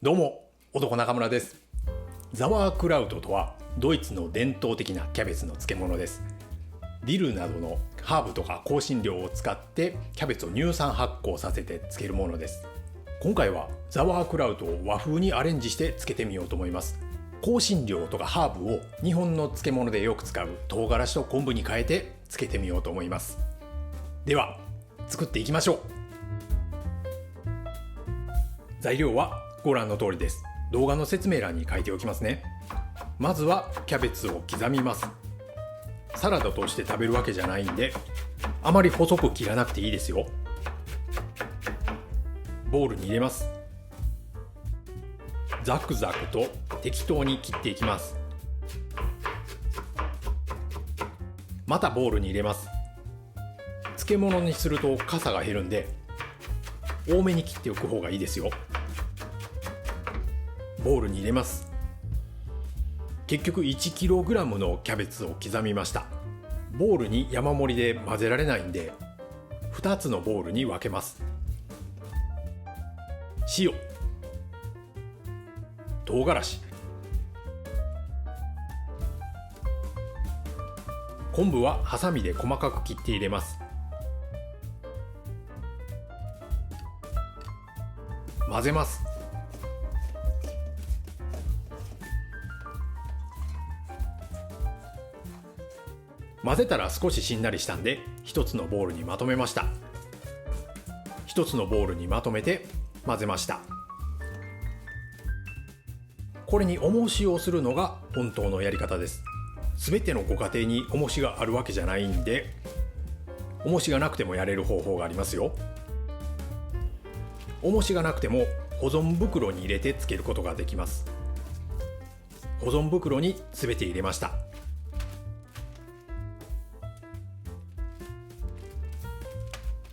どうも、男中村です。ザワークラウトとはドイツの伝統的なキャベツの漬物です。ディルなどのハーブとか香辛料を使ってキャベツを乳酸発酵させて漬けるものです。今回はザワークラウトを和風にアレンジして漬けてみようと思います。香辛料とかハーブを日本の漬物でよく使う唐辛子と昆布に変えて漬けてみようと思います。では作っていきましょう。材料はご覧の通りです。動画の説明欄に書いておきますね。まずはキャベツを刻みます。サラダとして食べるわけじゃないんで、あまり細く切らなくていいですよ。ボウルに入れます。ザクザクと適当に切っていきます。またボウルに入れます。漬物にするとかさが減るんで、多めに切っておく方がいいですよ。ボウルに入れます。結局 1kg のキャベツを刻みました。ボウルに山盛りで混ぜられないんで、2つのボウルに分けます。塩、唐辛子、昆布はハサミで細かく切って入れます。混ぜます。混ぜたら少ししんなりしたんで、一つのボウルにまとめました。一つのボウルにまとめて混ぜました。これに重しをするのが本当のやり方です。すべてのご家庭に重しがあるわけじゃないんで、重しがなくてもやれる方法がありますよ。重しがなくても保存袋に入れて漬けることができます。保存袋にすべて入れました。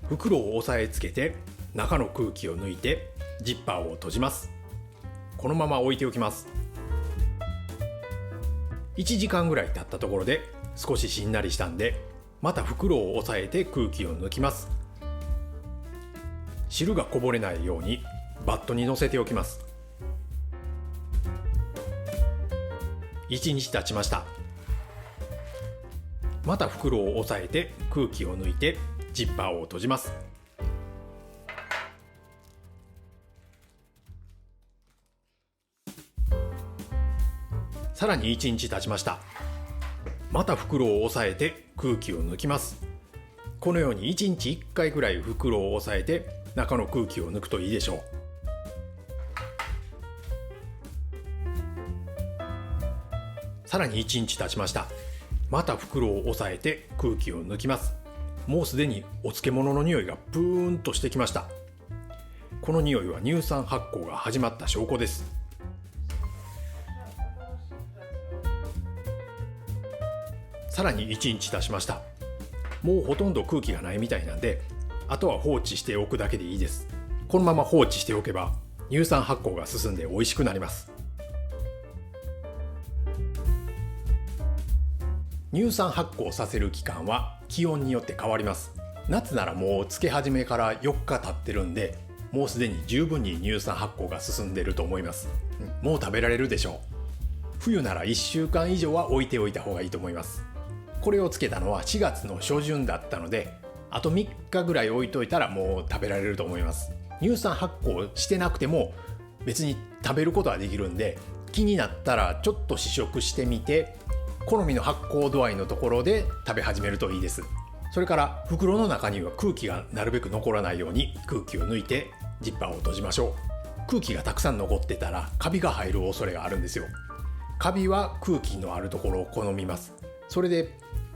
袋を押さえつけて中の空気を抜いてジッパーを閉じます。このまま置いておきます。1時間ぐらい経ったところで少ししんなりしたんで、また袋を押さえて空気を抜きます。汁がこぼれないようにバットに乗せておきます。1日経ちました。また袋を押さえて空気を抜いてジッパーを閉じます。さらに1日経ちました。また袋を押さえて空気を抜きます。このように1日1回ぐらい袋を押さえて中の空気を抜くといいでしょう。さらに1日経ちました。また袋を押さえて空気を抜きます。もうすでにお漬物の匂いがプーンとしてきました。この匂いは乳酸発酵が始まった証拠です。さらに1日経ちました。もうほとんど空気がないみたいなんで、あとは放置しておくだけでいいです。このまま放置しておけば乳酸発酵が進んで美味しくなります。乳酸発酵させる期間は気温によって変わります。夏ならもう漬け始めから4日経ってるんで、もうすでに十分に乳酸発酵が進んでいると思います。もう食べられるでしょう。冬なら1週間以上は置いておいた方がいいと思います。これを漬けたのは4月の初旬だったので、あと3日ぐらい置いといたらもう食べられると思います。乳酸発酵してなくても別に食べることはできるんで、気になったらちょっと試食してみて、好みの発酵度合いのところで食べ始めるといいです。それから袋の中には空気がなるべく残らないように空気を抜いてジッパーを閉じましょう。空気がたくさん残ってたらカビが入る恐れがあるんですよ。カビは空気のあるところを好みます。それで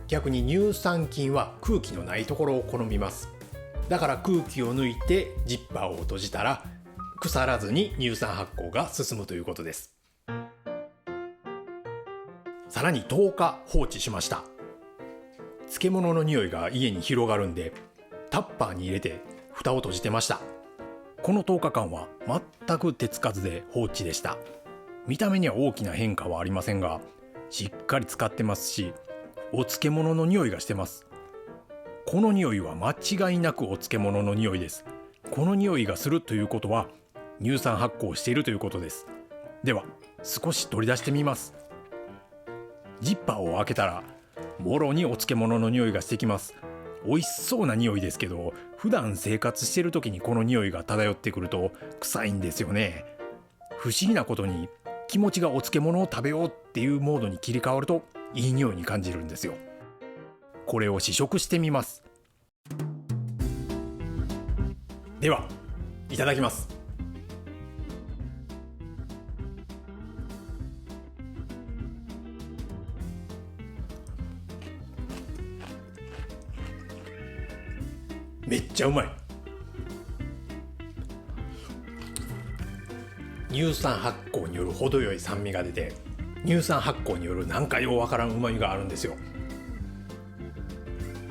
逆に乳酸菌は空気のないところを好みます。だから空気を抜いてジッパーを閉じたら腐らずに乳酸発酵が進むということです。さらに10日放置しました。漬物の匂いが家に広がるんで、タッパーに入れて蓋を閉じてました。この10日間は全く手つかずで放置でした。見た目には大きな変化はありませんが、しっかり使ってますし、お漬物の匂いがしてます。この匂いは間違いなくお漬物の匂いです。この匂いがするということは、乳酸発酵しているということです。では少し取り出してみます。ジッパーを開けたらもろにお漬物の匂いがしてきます。美味しそうな匂いですけど、普段生活している時にこの匂いが漂ってくると臭いんですよね。不思議なことに気持ちがお漬物を食べようっていうモードに切り替わるといい匂いに感じるんですよ。これを試食してみます。ではいただきます。めっちゃうまい。乳酸発酵による程よい酸味が出て、乳酸発酵によるなんかようわからん旨味があるんですよ。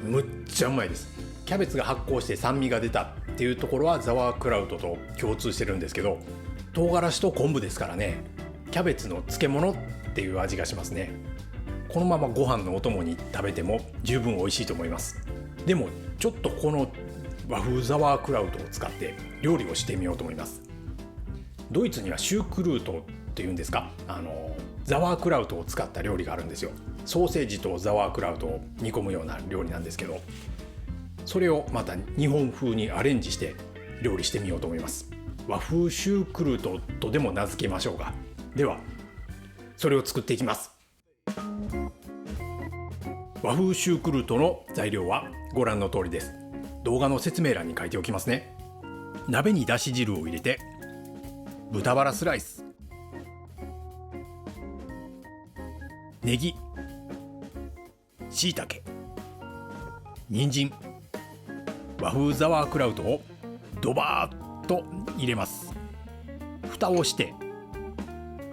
むっちゃうまいです。キャベツが発酵して酸味が出たっていうところはザワークラウトと共通してるんですけど、唐辛子と昆布ですからね、キャベツの漬物っていう味がしますね。このままご飯のお供に食べても十分美味しいと思います。でもちょっとこの和風ザワークラウトを使って料理をしてみようと思います。ドイツにはシュークルートっていうんですか、ザワークラウトを使った料理があるんですよ。ソーセージとザワークラウトを煮込むような料理なんですけど、それをまた日本風にアレンジして料理してみようと思います。和風シュークルートとでも名付けましょうか。ではそれを作っていきます。和風シュークルートの材料はご覧の通りです。動画の説明欄に書いておきますね。鍋にだし汁を入れて、豚バラスライス、ネギ、椎茸、人参、和風ザワークラウトをドバーッと入れます。蓋をして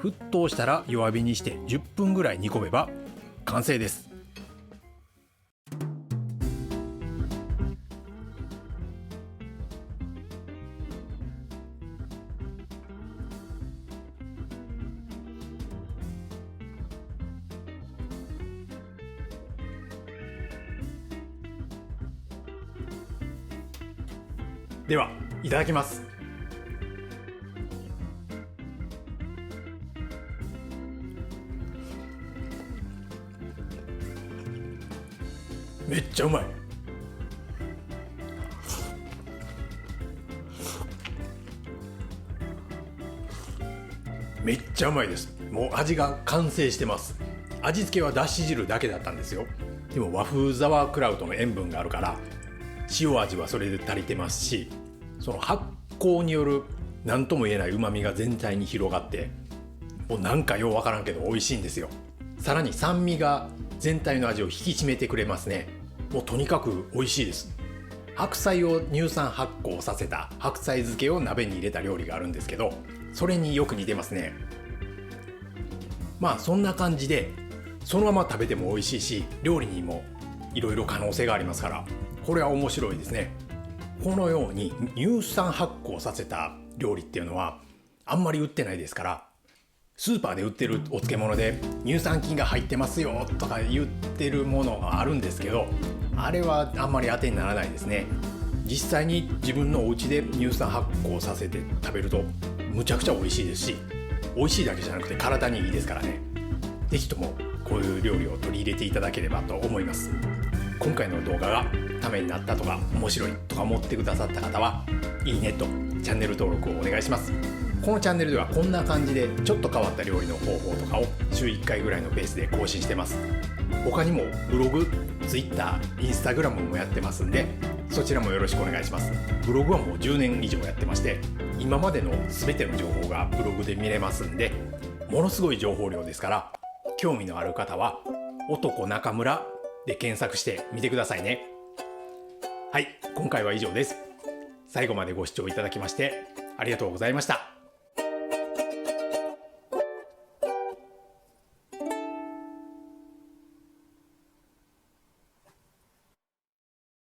沸騰したら弱火にして10分ぐらい煮込めば完成です。ではいただきます。めっちゃうまい。めっちゃうまいです。もう味が完成してます。味付けはだし汁だけだったんですよ。でも和風ザワークラウトの塩分があるから塩味はそれで足りてますし、その発酵による何とも言えない旨味が全体に広がって、もうなんかようわからんけど美味しいんですよ。さらに酸味が全体の味を引き締めてくれますね。もうとにかく美味しいです。白菜を乳酸発酵させた白菜漬けを鍋に入れた料理があるんですけど、それによく似てますね。まあそんな感じでそのまま食べても美味しいし、料理にもいろいろ可能性がありますから、これは面白いですね。このように乳酸発酵させた料理っていうのはあんまり売ってないですから、スーパーで売ってるお漬物で乳酸菌が入ってますよとか言ってるものがあるんですけど、あれはあんまり当てにならないですね。実際に自分のお家で乳酸発酵させて食べるとむちゃくちゃ美味しいですし、美味しいだけじゃなくて体にいいですからね。ぜひともこういう料理を取り入れていただければと思います。今回の動画がためになったとか面白いとか思ってくださった方はいいねとチャンネル登録をお願いします。このチャンネルではこんな感じでちょっと変わった料理の方法とかを週1回ぐらいのペースで更新してます。他にもブログ、Twitter、Instagram もやってますんで、そちらもよろしくお願いします。ブログはもう10年以上やってまして、今までの全ての情報がブログで見れますんで、ものすごい情報量ですから、興味のある方は男中村で検索してみてくださいね。はい、今回は以上です。最後までご視聴いただきましてありがとうございました。